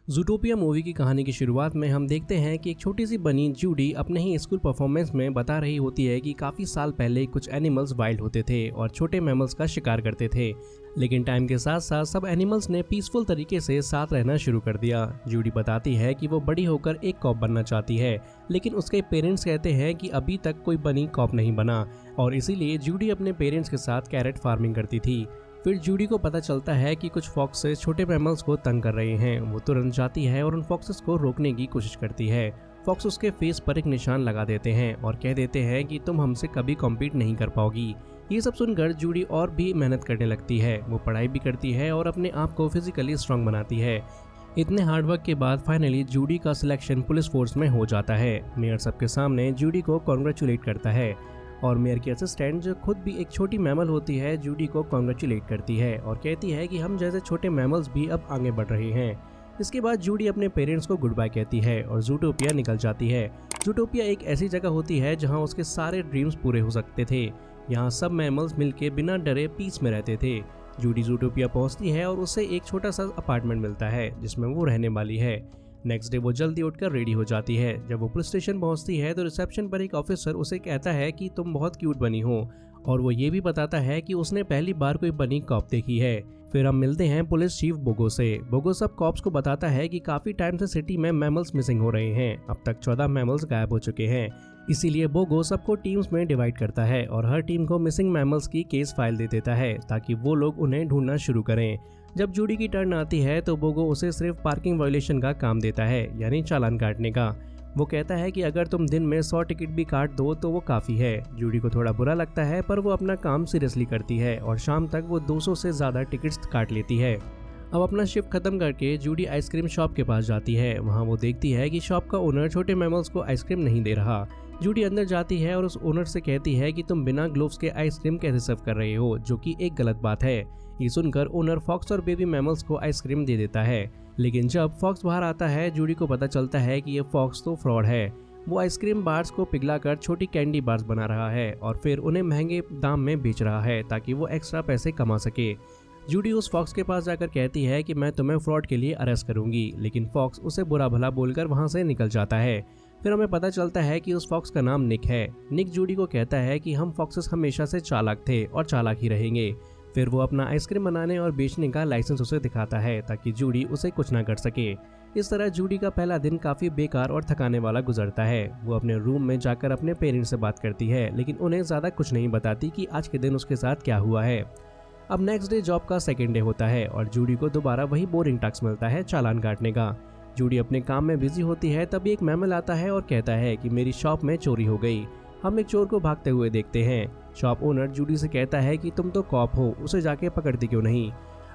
ज़ूटोपिया movie की कहानी की शुरुआत में हम देखते हैं कि एक छोटी सी बनी जूडी अपने ही स्कूल परफॉर्मेंस में बता रही होती है कि काफ़ी साल पहले कुछ एनिमल्स वाइल्ड होते थे और छोटे मैमल्स का शिकार करते थे। लेकिन टाइम के साथ साथ सब एनिमल्स ने पीसफुल तरीके से साथ रहना शुरू कर दिया। जूडी बताती है कि वो बड़ी होकर एक कॉप बनना चाहती है, लेकिन उसके पेरेंट्स कहते हैं कि अभी तक कोई बनी कॉप नहीं बना और इसीलिए जूडी अपने पेरेंट्स के साथ कैरेट फार्मिंग करती थी। फिर जूडी को पता चलता है कि कुछ फॉक्सेस छोटे मैमल्स को तंग कर रहे हैं। वो तुरंत जाती है और उन फॉक्सेस को रोकने की कोशिश करती है। फॉक्स उसके फेस पर एक निशान लगा देते हैं और कह देते हैं कि तुम हमसे कभी कॉम्पीट नहीं कर पाओगी। ये सब सुनकर जूडी और भी मेहनत करने लगती है। वो पढ़ाई भी करती है और अपने आप को फिजिकली स्ट्रांग बनाती है। इतने हार्डवर्क के बाद फाइनली जूडी का सिलेक्शन पुलिस फोर्स में हो जाता है। मेयर सबके सामने जूडी को कॉन्ग्रेचुलेट करता है और मेयर की असिस्टेंट, जो खुद भी एक छोटी मैमल होती है, जूडी को कॉन्ग्रेचुलेट करती है और कहती है कि हम जैसे छोटे मैमल्स भी अब आगे बढ़ रहे हैं। इसके बाद जूडी अपने पेरेंट्स को गुड बाय कहती है और ज़ूटोपिया निकल जाती है। ज़ूटोपिया एक ऐसी जगह होती है जहां उसके सारे ड्रीम्स पूरे हो सकते थे। यहाँ सब मैमल्स मिलके बिना डरे पीस में रहते थे। जूडी ज़ूटोपिया पहुंचती है और उसे एक छोटा सा अपार्टमेंट मिलता है जिसमें वो रहने वाली है। नेक्स्ट डे वो जल्दी उठकर रेडी हो जाती है। जब वो पुलिस स्टेशन पहुंचती है तो रिसेप्शन पर एक ऑफिसर उसे कहता है कि तुम बहुत क्यूट बनी हो और वो ये भी बताता है कि उसने पहली बार कोई बनी कॉप देखी है। फिर हम मिलते हैं पुलिस चीफ बोगो से। बोगो सब कॉप्स को बताता है कि काफी टाइम से सिटी में मैमल्स मिसिंग हो रहे हैं। अब तक 14 मैमल्स गायब हो चुके हैं। इसीलिए बोगो सबको टीम्स में डिवाइड करता है और हर टीम को मिसिंग मैमल्स की केस फाइल दे देता है ताकि वो लोग उन्हें ढूंढना शुरू करें। जब जूडी की टर्न आती है तो बोगो उसे सिर्फ पार्किंग वायलेशन का काम देता है, यानी चालान काटने का। वो कहता है कि अगर तुम दिन में 100 टिकट भी काट दो तो वो काफ़ी है। जूडी को थोड़ा बुरा लगता है पर वो अपना काम सीरियसली करती है और शाम तक वो 200 से ज़्यादा टिकट्स काट लेती है। अब अपना शिफ्ट खत्म करके जूडी आइसक्रीम शॉप के पास जाती है। वहाँ वो देखती है कि शॉप का ओनर छोटे मैमल्स को आइसक्रीम नहीं दे रहा। जूडी अंदर जाती है और उस ओनर से कहती है कि तुम बिना ग्लोव्स के आइसक्रीम कैसे सर्व कर रहे हो, जो कि एक गलत बात है। ये सुनकर ओनर फॉक्स और बेबी मैमल्स को आइसक्रीम दे देता है। लेकिन जब फॉक्स बाहर आता है जूडी को पता चलता है कि ये फॉक्स तो फ्रॉड है। वो आइसक्रीम बार्स को पिघलाकर छोटी कैंडी बार्स बना रहा है और फिर उन्हें महंगे दाम में बेच रहा है ताकि वो एक्स्ट्रा पैसे कमा सके। जूडी उस फॉक्स के पास जाकर कहती है कि मैं तुम्हें फ्रॉड के लिए अरेस्ट करूंगी, लेकिन फॉक्स उसे बुरा भला बोलकर वहां से निकल जाता है। फिर हमें पता चलता है कि उस फॉक्स का नाम निक है। निक जूडी को कहता है कि हम फॉक्सेस हमेशा से चालाक थे और चालाक ही रहेंगे। फिर वो अपना आइसक्रीम बनाने और बेचने का लाइसेंस उसे दिखाता है ताकि जूडी उसे कुछ ना कर सके। इस तरह जूडी का पहला दिन काफ़ी बेकार और थकाने वाला गुजरता है। वो अपने रूम में जाकर अपने पेरेंट्स से बात करती है, लेकिन उन्हें ज़्यादा कुछ नहीं बताती कि आज के दिन उसके साथ क्या हुआ है। अब नेक्स्ट डे जॉब का सेकेंड डे होता है और जूडी को दोबारा वही बोरिंग टास्क मिलता है, चालान काटने का। जूडी अपने काम में बिजी होती है, तभी एक मैमल आता है और कहता है कि मेरी शॉप में चोरी हो गई। हम एक चोर को भागते हुए देखते हैं। शॉप ओनर जूडी से कहता है कि तुम तो कॉप हो, उसे जाके पकड़ती क्यों नहीं।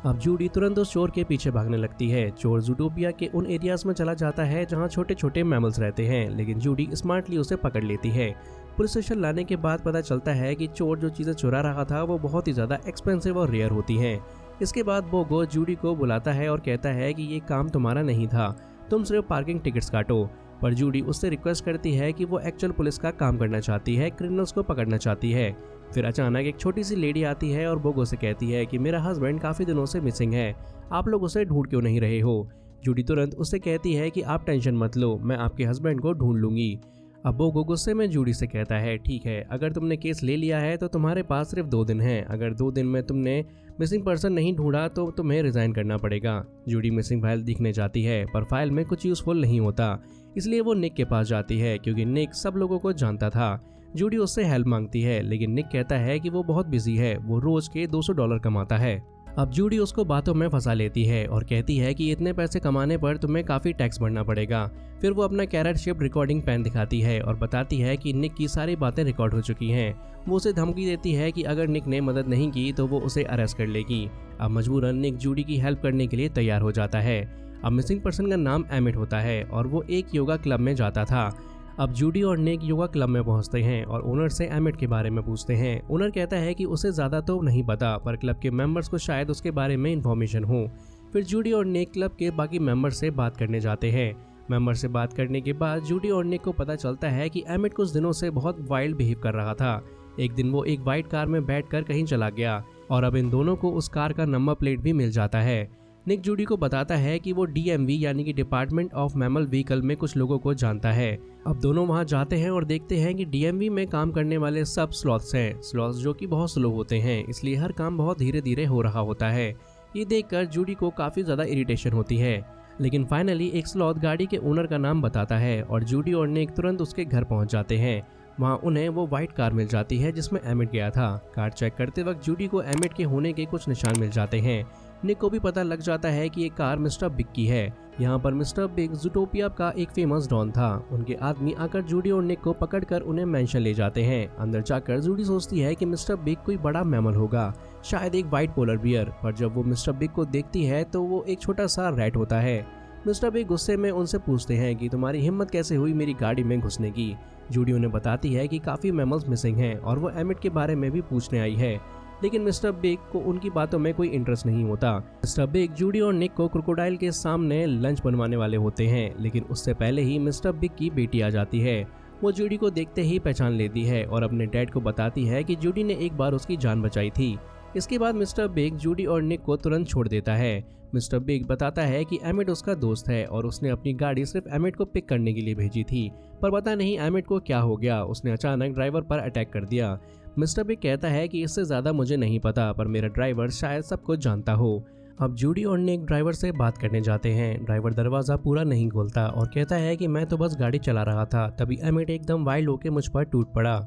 अब जूडी तुरंत उस चोर के पीछे भागने लगती है। चोर ज़ूटोपिया के उन एरियाज में चला जाता है जहां छोटे छोटे मैमल्स रहते हैं, लेकिन जूडी स्मार्टली उसे पकड़ लेती है। पुलिस स्टेशन लाने के बाद पता चलता है कि चोर जो चीज़ें चुरा रहा था वो बहुत ही ज़्यादा एक्सपेंसिव और रेयर होती हैं। इसके बाद बोगो जूडी को बुलाता है और कहता है कि ये काम तुम्हारा नहीं था, तुम सिर्फ पार्किंग टिकट्स काटो। पर जूडी उससे रिक्वेस्ट करती है कि वो एक्चुअल पुलिस का काम करना चाहती है, क्रिमिनल्स को पकड़ना चाहती है। फिर अचानक एक छोटी सी लेडी आती है और बोगो से कहती है कि मेरा हस्बैंड काफ़ी दिनों से मिसिंग है, आप लोग उसे ढूंढ क्यों नहीं रहे हो। जूडी तुरंत उससे कहती है कि आप टेंशन मत लो, मैं आपके हस्बैंड को ढूंढ लूंगी। अब बोगो गुस्से में जूडी से कहता है ठीक है, अगर तुमने केस ले लिया है तो तुम्हारे पास सिर्फ 2 दिन हैं। अगर 2 दिन में तुमने मिसिंग पर्सन नहीं ढूंढा तो तुम्हें रिजाइन करना पड़ेगा। जूडी मिसिंग फाइल दिखने जाती है पर फाइल में कुछ यूजफुल नहीं होता, इसलिए वो निक के पास जाती है क्योंकि निक सब लोगों को जानता था। जूडी उससे हेल्प मांगती है, लेकिन निक कहता है कि वो बहुत बिजी है, वो रोज के $200 कमाता है। अब जूडी उसको बातों में फंसा लेती है और कहती है कि इतने पैसे कमाने पर तुम्हें काफ़ी टैक्स भरना पड़ेगा। फिर वो अपना कैरेट शेप्ड रिकॉर्डिंग पेन दिखाती है और बताती है कि निक की सारी बातें रिकॉर्ड हो चुकी हैं। वो उसे धमकी देती है कि अगर निक ने मदद नहीं की तो वो उसे अरेस्ट कर लेगी। अब मजबूरन निक जूडी की हेल्प करने के लिए तैयार हो जाता है। अब मिसिंग पर्सन का नाम एमिट होता है और वो एक योगा क्लब में जाता था। अब जूडी और निक योगा क्लब में पहुंचते हैं और ओनर से एमिट के बारे में पूछते हैं। ओनर कहता है कि उसे ज़्यादा तो नहीं पता, पर क्लब के मेंबर्स को शायद उसके बारे में इन्फॉर्मेशन हो। फिर जूडी और निक क्लब के बाकी मेंबर्स से बात करने जाते हैं। मेंबर से बात करने के बाद जूडी और निक को पता चलता है कि एमिट कुछ दिनों से बहुत वाइल्ड बिहेव कर रहा था। एक दिन वो एक वाइट कार में बैठकर कहीं चला गया और अब इन दोनों को उस कार का नंबर प्लेट भी मिल जाता है। निक जूडी को बताता है कि वो DMV यानी कि डिपार्टमेंट ऑफ मैमल व्हीकल में कुछ लोगों को जानता है। अब दोनों वहां जाते हैं और देखते हैं कि DMV में काम करने वाले सब स्लॉथ्स हैं, स्लॉथ्स जो कि बहुत स्लो होते हैं, इसलिए हर काम बहुत धीरे धीरे हो रहा होता है। ये देखकर जूडी को काफी ज्यादा इरिटेशन होती है, लेकिन फाइनली एक स्लॉथ गाड़ी के ओनर का नाम बताता है और जूडी और निक तुरंत उसके घर पहुंच जाते हैं। वहां उन्हें वो व्हाइट कार मिल जाती है जिसमें एमिट गया था। कार चेक करते वक्त जूडी को एमिट के होने के कुछ निशान मिल जाते हैं। निक को भी पता लग जाता है कि ये कार मिस्टर बिग की है। यहाँ पर मिस्टर बिग ज़ूटोपिया का एक फेमस डॉन था। उनके आदमी आकर जूडी और निक को पकड़कर उन्हें मेंशन ले जाते हैं। अंदर जाकर जूडी सोचती है कि मिस्टर बिग कोई बड़ा मैमल होगा, शायद एक व्हाइट पोलर बियर, पर जब वो मिस्टर बिग को देखती है तो वो एक छोटा सा रैट होता है। मिस्टर बिग गुस्से में उनसे पूछते हैं कि तुम्हारी हिम्मत कैसे हुई मेरी गाड़ी में घुसने की। जूडी उन्हें बताती है कि काफ़ी मैमल्स मिसिंग हैं और वो एमिट के बारे में भी पूछने आई है, लेकिन मिस्टर बिग को उनकी बातों में कोई इंटरेस्ट नहीं होता। मिस्टर बिग जूडी और निक को क्रोकोडाइल के सामने लंच बनवाने वाले होते हैं, लेकिन उससे पहले ही मिस्टर बिग की बेटी आ जाती है। वो जूडी को देखते ही पहचान लेती है और अपने डैड को बताती है कि जूडी ने एक बार उसकी जान बचाई थी। इसके बाद मिस्टर बिग जूडी और निक को तुरंत छोड़ देता है। मिस्टर बिग बताता है कि एमिट उसका दोस्त है और उसने अपनी गाड़ी सिर्फ एमिट को पिक करने के लिए भेजी थी, पर पता नहीं एमिट को क्या हो गया, उसने अचानक ड्राइवर पर अटैक कर दिया। मिस्टर बिग कहता है कि इससे ज़्यादा मुझे नहीं पता, पर मेरा ड्राइवर शायद सब कुछ जानता हो। अब जूडी और निक ड्राइवर से बात करने जाते हैं। ड्राइवर दरवाज़ा पूरा नहीं खोलता और कहता है कि मैं तो बस गाड़ी चला रहा था, तभी एमिट एकदम वाइल्ड होकर मुझ पर टूट पड़ा।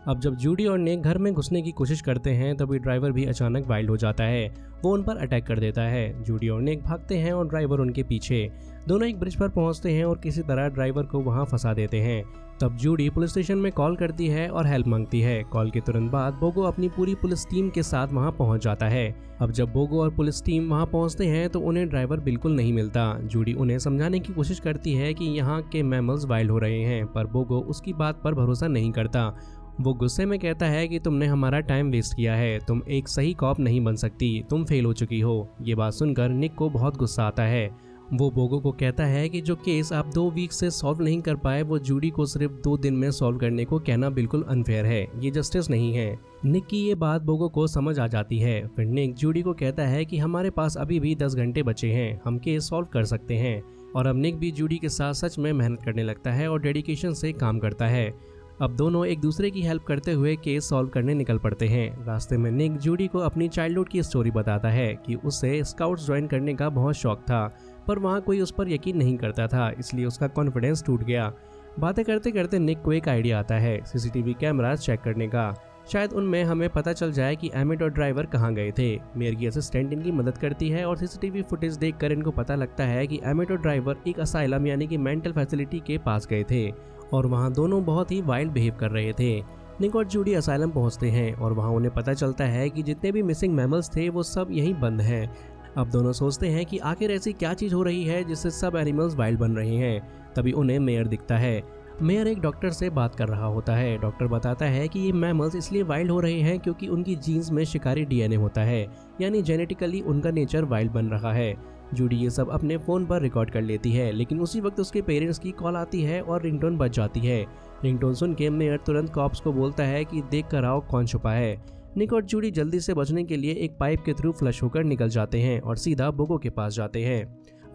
अब जब जूडी और निक घर में घुसने की कोशिश करते हैं तभी ड्राइवर भी अचानक वाइल्ड हो जाता है। वो उन पर अटैक कर देता है। जूडी और निक भागते हैं और ड्राइवर उनके पीछे। दोनों एक ब्रिज पर पहुंचते हैं और किसी तरह ड्राइवर को वहां फंसा देते हैं। तब जूडी पुलिस स्टेशन में कॉल करती है और हेल्प मांगती है। कॉल के तुरंत बाद बोगो अपनी पूरी पुलिस टीम के साथ वहां पहुंच जाता है। अब जब बोगो और पुलिस टीम वहां पहुंचते हैं तो उन्हें ड्राइवर बिल्कुल नहीं मिलता। जूडी उन्हें समझाने की कोशिश करती है कि यहाँ के मैमल्स वाइल्ड हो रहे हैं, पर बोगो उसकी बात पर भरोसा नहीं करता। वो गुस्से में कहता है कि तुमने हमारा टाइम वेस्ट किया है, तुम एक सही कॉप नहीं बन सकती, तुम फेल हो चुकी हो। ये बात सुनकर निक को बहुत गुस्सा आता है। वो बोगो को कहता है कि जो केस आप 2 वीक से सॉल्व नहीं कर पाए वो जूडी को सिर्फ 2 दिन में सॉल्व करने को कहना बिल्कुल अनफेयर है, ये जस्टिस नहीं है। निक की ये बात बोगो को समझ आ जाती है। फिर निक जूडी को कहता है कि हमारे पास अभी भी 10 घंटे बचे हैं, हम केस सॉल्व कर सकते हैं। और अब निक भी जूडी के साथ सच में मेहनत करने लगता है और डेडिकेशन से काम करता है। अब दोनों एक दूसरे की हेल्प करते हुए केस सॉल्व करने निकल पड़ते हैं। रास्ते में निक जूडी को अपनी चाइल्डहुड की स्टोरी बताता है कि उसे स्काउट्स ज्वाइन करने का बहुत शौक था, पर वहाँ कोई उस पर यकीन नहीं करता था, इसलिए उसका कॉन्फिडेंस टूट गया। बातें करते करते निक को एक आइडिया आता है सीसीटीवी कैमरास चेक करने का। शायद उनमें हमें पता चल जाए कि एमिट और ड्राइवर कहाँ गए थे। मेयर की असिस्टेंट इनकी मदद करती है और सीसीटीवी फुटेज देखकर इनको पता लगता है कि एमिट और ड्राइवर एक असाइलम यानी कि मेंटल फैसिलिटी के पास गए थे और वहाँ दोनों बहुत ही वाइल्ड बिहेव कर रहे थे। निक और जूडी असाइलम पहुँचते हैं और वहाँ उन्हें पता चलता है कि जितने भी मिसिंग मैमल्स थे वो सब यहीं बंद हैं। अब दोनों सोचते हैं कि आखिर ऐसी क्या चीज़ हो रही है जिससे सब एनिमल्स वाइल्ड बन रहे हैं। तभी उन्हें मेयर दिखता है। मेयर एक डॉक्टर से बात कर रहा होता है। डॉक्टर बताता है कि ये मैमल्स इसलिए वाइल्ड हो रहे हैं क्योंकि उनकी जीन्स में शिकारी DNA होता है, यानी जेनेटिकली उनका नेचर वाइल्ड बन रहा है। जूडी ये सब अपने फ़ोन पर रिकॉर्ड कर लेती है, लेकिन उसी वक्त उसके पेरेंट्स की कॉल आती है और रिंगटोन बज जाती है। रिंगटोन सुन के मेयर तुरंत कॉप्स को बोलता है कि देख कर आओ कौन छुपा है। निक और जूडी जल्दी से बचने के लिए एक पाइप के थ्रू फ्लश होकर निकल जाते हैं और सीधा बोगो के पास जाते हैं।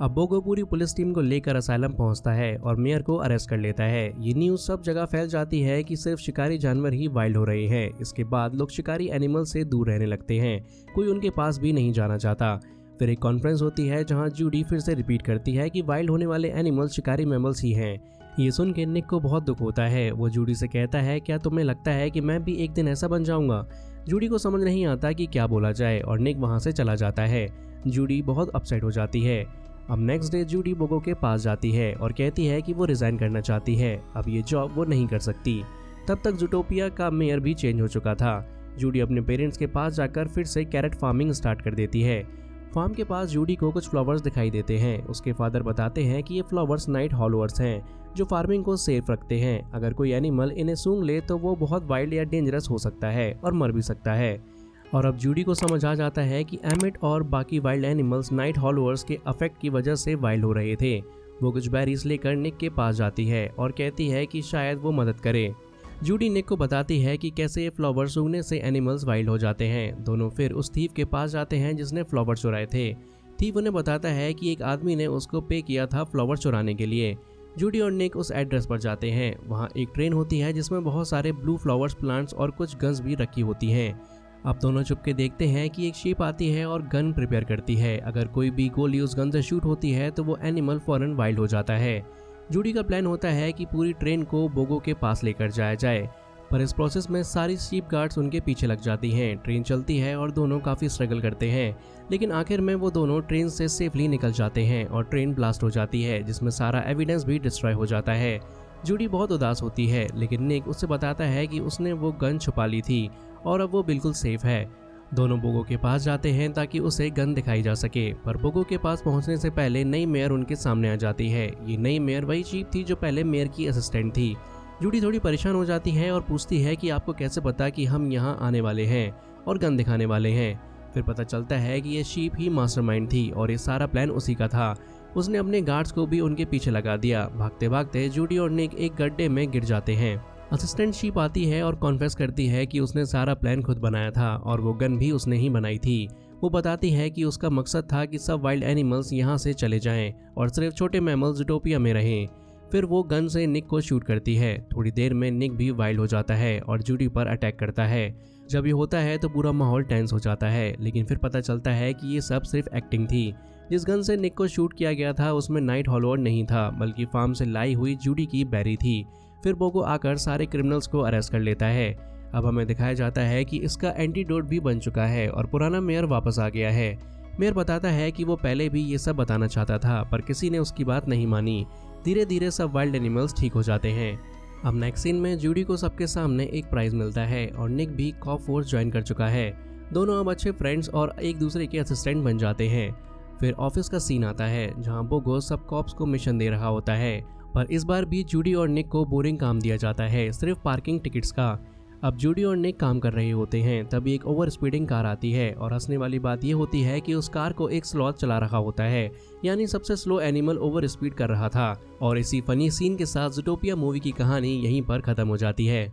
अब बोगो पूरी पुलिस टीम को लेकर असाइलम पहुंचता है और मेयर को अरेस्ट कर लेता है। ये न्यूज़ सब जगह फैल जाती है कि सिर्फ शिकारी जानवर ही वाइल्ड हो रहे हैं। इसके बाद लोग शिकारी एनिमल से दूर रहने लगते हैं, कोई उनके पास भी नहीं जाना चाहता। फिर एक कॉन्फ्रेंस होती है जहां जूडी फिर से रिपीट करती है कि वाइल्ड होने वाले एनिमल्स शिकारी मैमल्स ही हैं। ये सुन के निक को बहुत दुख होता है। वो जूडी से कहता है क्या तुम्हें लगता है कि मैं भी एक दिन ऐसा बन जाऊंगा? जूडी को समझ नहीं आता कि क्या बोला जाए और निक वहां से चला जाता है। जूडी बहुत अपसेट हो जाती है। अब नेक्स्ट डे जूडी बोगो के पास जाती है और कहती है कि वो रिज़ाइन करना चाहती है, अब ये जॉब वो नहीं कर सकती। तब तक ज़ूटोपिया का मेयर भी चेंज हो चुका था। जूडी अपने पेरेंट्स के पास जाकर फिर से कैरेट फार्मिंग स्टार्ट कर देती है। फार्म के पास जूडी को कुछ फ्लावर्स दिखाई देते हैं। उसके फादर बताते हैं कि ये फ्लावर्स नाइट हॉलोअर्स हैं जो फार्मिंग को सेफ रखते हैं। अगर कोई एनिमल इन्हें सूंघ ले तो वो बहुत वाइल्ड या डेंजरस हो सकता है और मर भी सकता है। और अब जूडी को समझ आ जाता है कि एमिट और बाकी वाइल्ड एनिमल्स नाइट हॉलोअर्स के अफेक्ट की वजह से वाइल्ड हो रहे थे। वो कुछ बेरीज लेकर निक के पास जाती है और कहती है कि शायद वो मदद करे। जूडी निक को बताती है कि कैसे ये फ्लावर सूंघने से एनिमल्स वाइल्ड हो जाते हैं। दोनों फिर उस थीफ के पास जाते हैं जिसने फ्लावर चुराए थे। थीफ उन्हें बताता है कि एक आदमी ने उसको पे किया था फ्लावर चुराने के लिए। जूडी और निक उस एड्रेस पर जाते हैं। वहाँ एक ट्रेन होती है जिसमें बहुत सारे ब्लू फ्लावर्स प्लांट्स और कुछ गन्स भी रखी होती हैं। अब दोनों चुपके देखते हैं कि एक शीप आती है और गन प्रिपेयर करती है। अगर कोई भी गोली उस गन से शूट होती है तो वो एनिमल फौरन वाइल्ड हो जाता है। जूडी का प्लान होता है कि पूरी ट्रेन को बोगो के पास लेकर जाया जाए, पर इस प्रोसेस में सारी शीप गार्ड्स उनके पीछे लग जाती हैं। ट्रेन चलती है और दोनों काफ़ी स्ट्रगल करते हैं, लेकिन आखिर में वो दोनों ट्रेन से सेफली निकल जाते हैं और ट्रेन ब्लास्ट हो जाती है, जिसमें सारा एविडेंस भी डिस्ट्रॉय हो जाता है। जूडी बहुत उदास होती है, लेकिन निक उससे बताता है कि उसने वो गन छुपा ली थी और अब वो बिल्कुल सेफ है। दोनों बोगो के पास जाते हैं ताकि उसे गन दिखाई जा सके, पर बोगो के पास पहुंचने से पहले नई मेयर उनके सामने आ जाती है। ये नई मेयर वही शीप थी जो पहले मेयर की असिस्टेंट थी। जूडी थोड़ी परेशान हो जाती है और पूछती है कि आपको कैसे पता कि हम यहाँ आने वाले हैं और गन दिखाने वाले हैं। फिर पता चलता है कि ये शीप ही मास्टरमाइंड थी और ये सारा प्लान उसी का था। उसने अपने गार्ड्स को भी उनके पीछे लगा दिया। भागते भागते जूडी और निक एक गड्ढे में गिर जाते हैं। असिस्टेंट शीप आती है और कॉन्फेस करती है कि उसने सारा प्लान खुद बनाया था और वो गन भी उसने ही बनाई थी। वो बताती है कि उसका मकसद था कि सब वाइल्ड एनिमल्स यहाँ से चले जाएं और सिर्फ छोटे मैमल्स ज़ूटोपिया में रहें। फिर वो गन से निक को शूट करती है। थोड़ी देर में निक भी वाइल्ड हो जाता है और जूडी पर अटैक करता है। जब ये होता है तो पूरा माहौल टेंस हो जाता है, लेकिन फिर पता चलता है कि ये सब सिर्फ एक्टिंग थी। जिस गन से निक को शूट किया गया था उसमें नाइट हॉलवर्ड नहीं था, बल्कि फार्म से लाई हुई जूडी की बैरी थी। फिर बोगो आकर सारे क्रिमिनल्स को अरेस्ट कर लेता है। अब हमें दिखाया जाता है कि इसका एंटीडोट भी बन चुका है और पुराना मेयर वापस आ गया है। मेयर बताता है कि वो पहले भी ये सब बताना चाहता था, पर किसी ने उसकी बात नहीं मानी। धीरे धीरे सब वाइल्ड एनिमल्स ठीक हो जाते हैं। अब नेक्स्ट सीन में जूडी को सबके सामने एक प्राइज मिलता है और निक भी कॉप फोर्स ज्वाइन कर चुका है। दोनों अब अच्छे फ्रेंड्स और एक दूसरे के असिस्टेंट बन जाते हैं। फिर ऑफिस का सीन आता है जहां बोगो सब कॉप्स को मिशन दे रहा होता है, पर इस बार भी जूडी और निक को बोरिंग काम दिया जाता है, सिर्फ पार्किंग टिकट्स का। अब जूडी और निक काम कर रहे होते हैं, तभी एक ओवर स्पीडिंग कार आती है और हंसने वाली बात यह होती है कि उस कार को एक स्लॉथ चला रहा होता है, यानी सबसे स्लो एनिमल ओवर स्पीड कर रहा था। और इसी फनी सीन के साथ ज़ूटोपिया मूवी की कहानी यहीं पर खत्म हो जाती है।